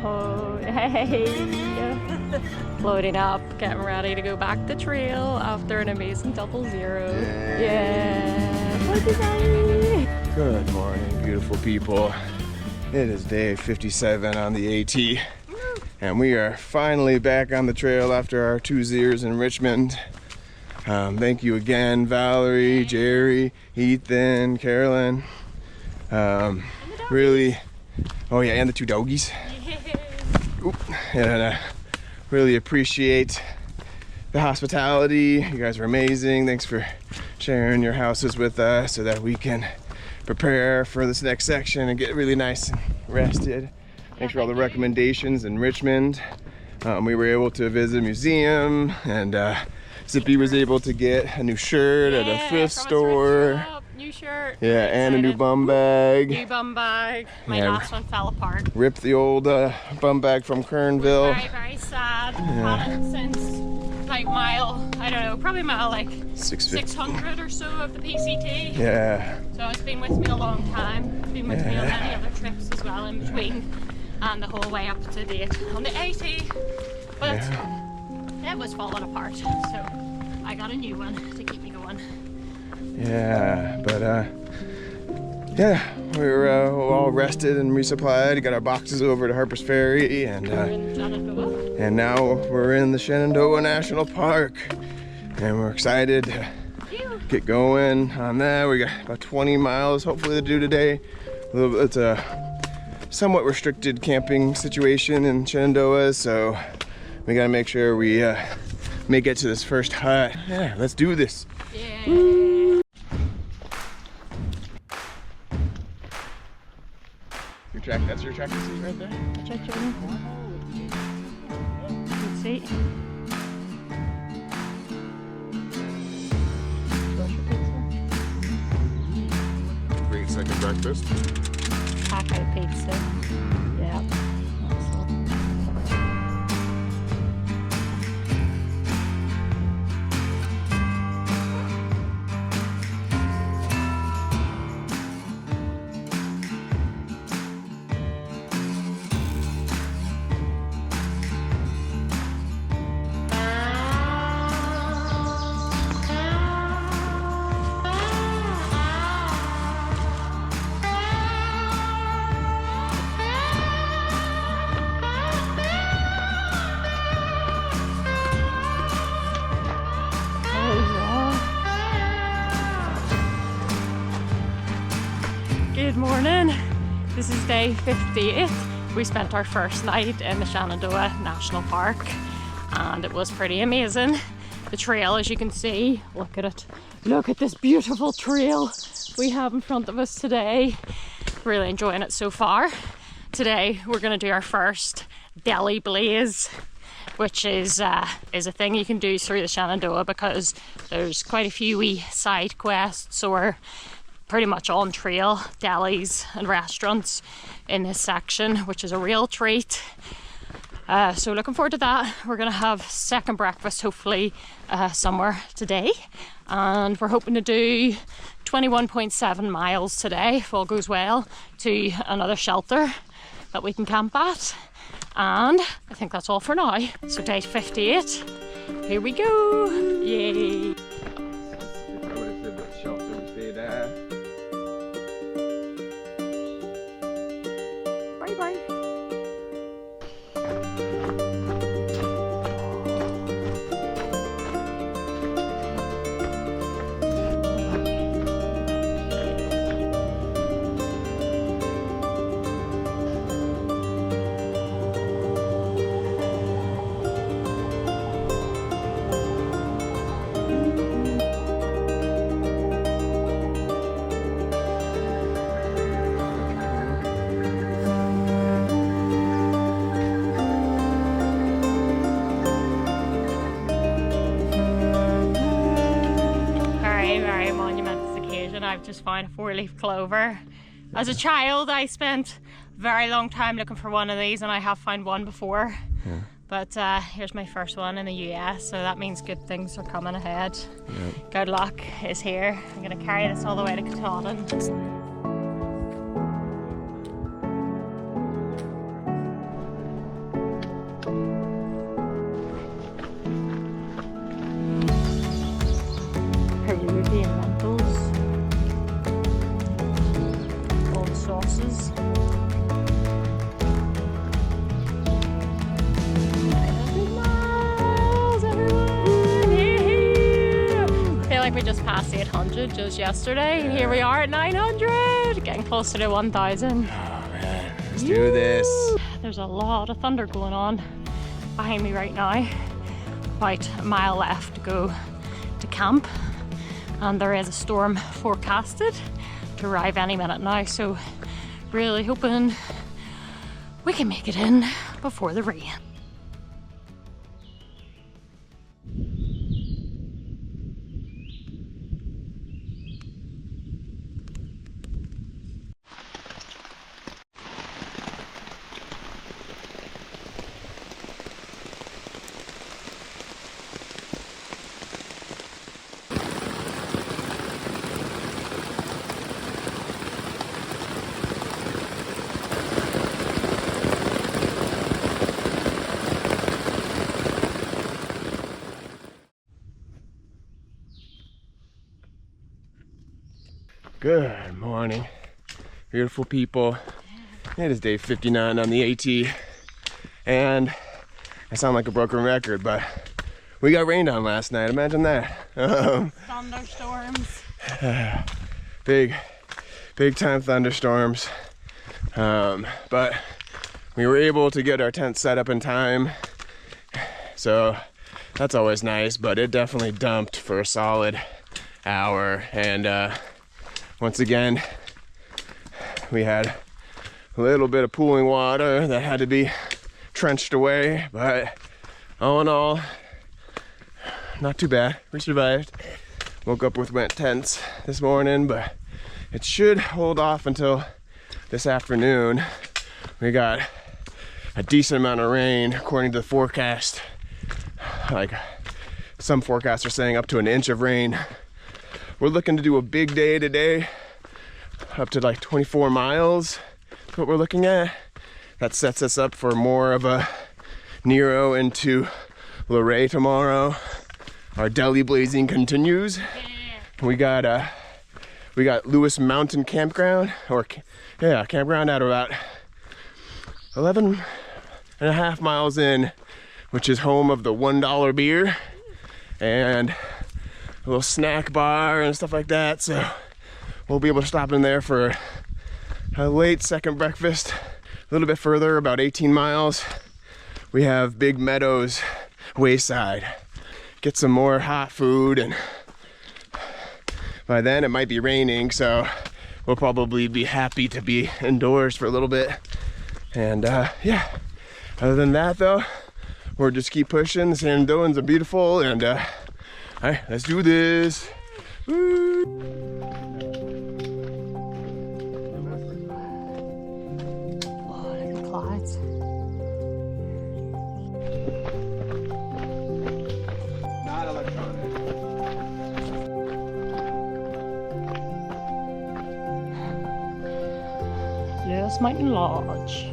Oh, hey! Loading up, getting ready to go back to trail after an amazing 00. Yeah! Good morning, beautiful people. It is day 57 on the AT, and we are finally back on the trail after our 2 years in Richmond. Thank you again, Valerie, Jerry, Ethan, Carolyn. Really, oh yeah, and the 2 doggies. Oop. And really appreciate the hospitality. You guys are amazing. Thanks for sharing your houses with us so that we can prepare for this next section and get really nice and rested. Thanks for all the recommendations in Richmond. We were able to visit a museum, and Zippy was able to get a new shirt at a thrift store. New shirt. Yeah, and a new bum bag. New bum bag. My last one fell apart. Ripped the old bum bag from Kernville. Very, very sad. Had it since like probably mile like 600 or so of the PCT. Yeah. So it's been with me a long time. It's been with me on many other trips as well in between, and the whole way up to date on the AT. But it was falling apart, so I got a new one to keep me going. Yeah, but we were all rested and resupplied. Got our boxes over to Harper's Ferry, and now we're in the Shenandoah National Park, and we're excited to get going on that. We got about 20 miles hopefully to do today. It's a somewhat restricted camping situation in Shenandoah, so we gotta make sure we make it to this first hut. Yeah, let's do this. Yeah. Woo. That's your tractor seat right there? Good seat. Great second breakfast. Taco pizza. Yeah. Good morning. This is day 58. We spent our first night in the Shenandoah National Park, and it was pretty amazing. The trail, as you can see, look at it. Look at this beautiful trail we have in front of us today. Really enjoying it so far. Today we're going to do our first Delhi Blaze, which is a thing you can do through the Shenandoah because there's quite a few wee side quests or pretty much on trail delis and restaurants in this section, which is a real treat. So looking forward to that. We're gonna have second breakfast hopefully somewhere today, and we're hoping to do 21.7 miles today if all goes well to another shelter that we can camp at. And I think that's all for now. So day 58, here we go. Yay. Bye. I've just found a 4-leaf clover. As a child, I spent a very long time looking for one of these, and I have found one before. Yeah. But here's my first one in the US, so that means good things are coming ahead. Yep. Good luck is here. I'm going to carry this all the way to Katahdin. 800 just yesterday, and here we are at 900, getting closer to 1,000. Oh man, let's do this. There's a lot of thunder going on behind me right now. About a mile left to go to camp, and there is a storm forecasted to arrive any minute now, so really hoping we can make it in before the rain. Good morning, beautiful people. It is day 59 on the AT, and I sound like a broken record, but we got rained on last night. Imagine that. Thunderstorms. Big time thunderstorms. But we were able to get our tent set up in time, so that's always nice, but it definitely dumped for a solid hour, and once again, we had a little bit of pooling water that had to be trenched away, but all in all, not too bad. We survived. Woke up with wet tents this morning, but it should hold off until this afternoon. We got a decent amount of rain according to the forecast. Like, some forecasts are saying up to an inch of rain. We're looking to do a big day today, up to like 24 miles. That's what we're looking at. That sets us up for more of a Nero into Luray tomorrow. Our deli blazing continues. We got Lewis Mountain Campground, campground at about 11.5 miles in, which is home of the $1 beer and a little snack bar and stuff like that. So we'll be able to stop in there for a late second breakfast. A little bit further, about 18 miles, we have Big Meadows Wayside. Get some more hot food, and by then it might be raining, so we'll probably be happy to be indoors for a little bit. And yeah, other than that though, we'll just keep pushing. The Shenandoahs are beautiful, and all right, let's do this. Woo. Clouds. Not electronic. Yes, Mountain Lodge.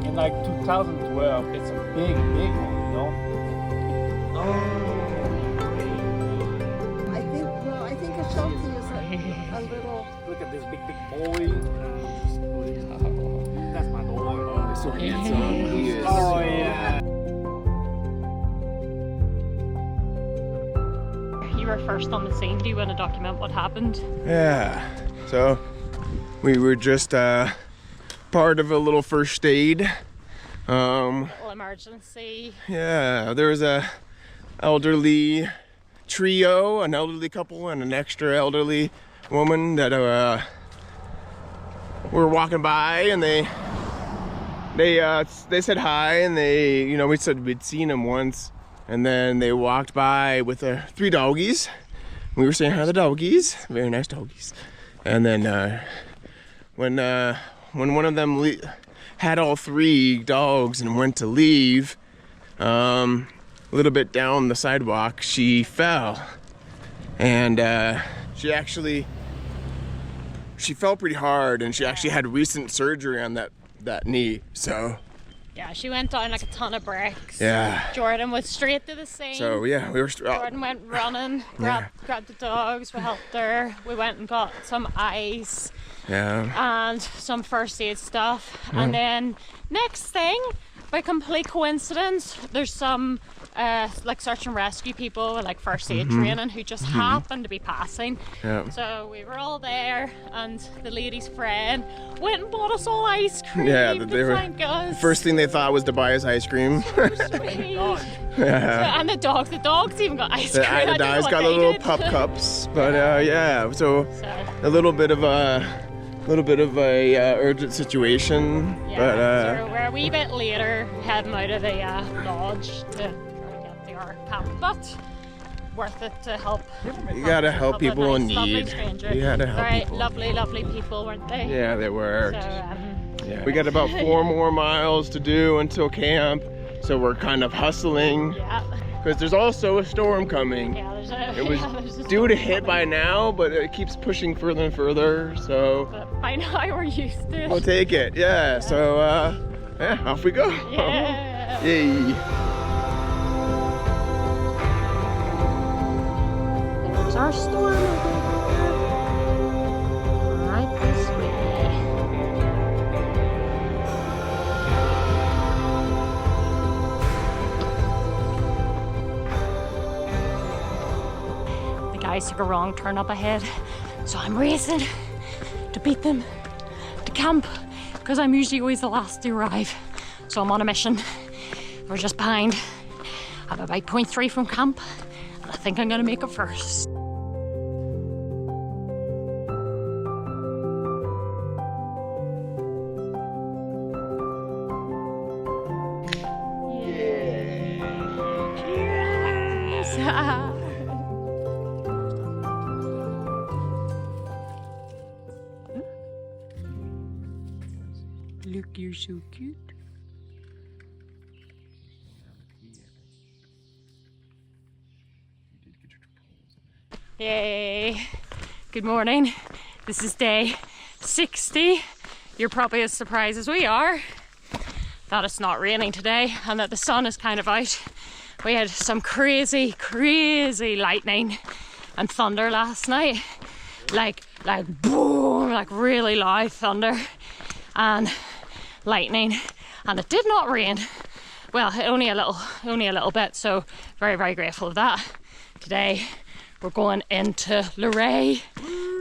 In like 2012, it's a big one, you know? I think a shelter is a little. Look at this big boy. That's my boy. He's so handsome. He is. Oh, yeah. You were first on the scene. Do you want to document what happened? Yeah, so we were just part of a little first aid. Little emergency. Yeah, there was a elderly trio, an elderly couple and an extra elderly woman that were walking by, and they said hi, and we said we'd seen them once, and then they walked by with 3 doggies. We were saying hi to the doggies, very nice doggies, and then when one of them had all 3 dogs and went to leave, a little bit down the sidewalk, she fell, and she fell pretty hard, and she actually had recent surgery on that knee. So Yeah, she went down like a ton of bricks. yeah. Jordan was straight to the scene. So yeah, we were. Jordan went running, grabbed the dogs, we helped her. We went and got some ice Yeah. and some first aid stuff. And then next thing, by complete coincidence, there's some like search and rescue people with like first aid training who just happened to be passing. Yeah. So we were all there, and the lady's friend went and bought us all ice cream. Yeah, to they were. thank us. First thing they thought was to buy us ice cream. Sweet. Yeah. And the dog's even got ice cream. The dog's got the little pup cups, but yeah. So a little bit of a urgent situation, Yeah, but so we're a wee bit later heading out of the lodge to try to get to our camp, but worth it to help. you gotta help people in Lovely need. stranger. You gotta help Very people. lovely people, weren't they? Yeah, they were. So, Yeah. We got about 4 more miles to do until camp, so we're kind of hustling yeah. because there's also a storm coming. Yeah, It was there's a due to hit by now, but it keeps pushing further and further, so But by now we're used to it. we'll take it. Yeah, so yeah, off we go. Yeah. Yay. There's our storm over there. Right this way. The guys took a wrong turn up ahead, so I'm racing to beat them to camp because I'm usually always the last to arrive. So I'm on a mission. We're just behind. I'm about 0.3 from camp, and I think I'm gonna make it first. Cheers! Look, you're so cute. Yay! Good morning. This is day 60. You're probably as surprised as we are that it's not raining today and that the sun is kind of out. We had some crazy lightning and thunder last night. Like boom, like really loud thunder and lightning, and it did not rain. Well, only a little bit, so very grateful of that. Today we're going into Luray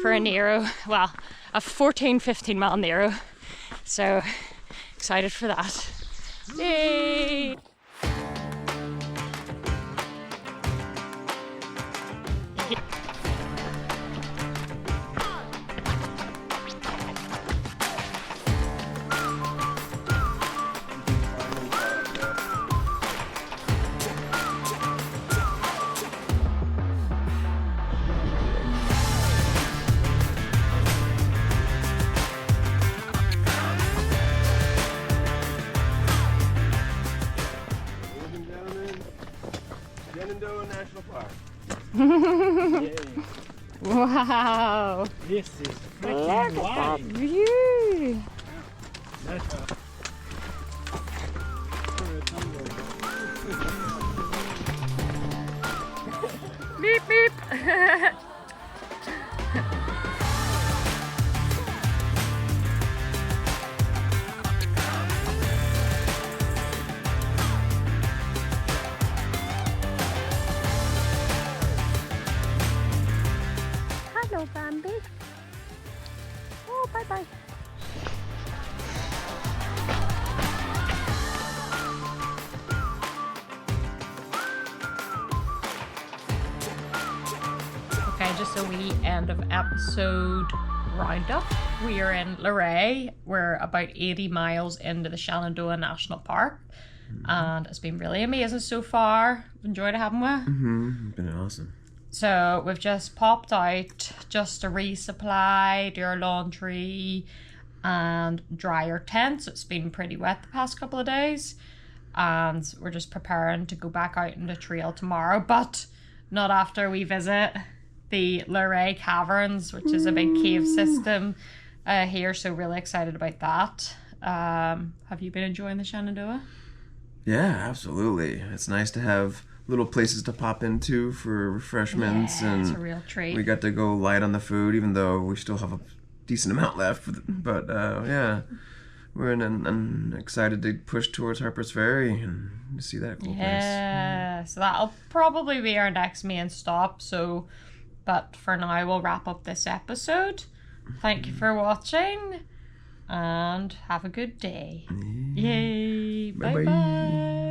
for a Nero, well, a 14-15 mile Nero, so excited for that. Yay! Shenandoah National Park. Wow! This is freaking wild. View! Beep beep! Hello, Bambi. Oh, bye bye. Okay, just a wee end of episode roundup. We are in Luray. We're about 80 miles into the Shenandoah National Park, and it's been really amazing so far. Enjoyed having we. Been awesome. So we've just popped out just to resupply, do our laundry and dry our tents. It's been pretty wet the past couple of days, and we're just preparing to go back out in the trail tomorrow, but not after we visit the Luray Caverns, which is a big cave system here, so really excited about that. Have you been enjoying the Shenandoah? Yeah, absolutely. It's nice to have little places to pop into for refreshments, Yeah, and it's a real treat. we got to go light on the food, even though we still have a decent amount left. But yeah, we're excited to push towards Harper's Ferry and see that cool place. Yeah, so that'll probably be our next main stop. So, but for now, we'll wrap up this episode. Thank you for watching, and have a good day. Yay! Bye bye.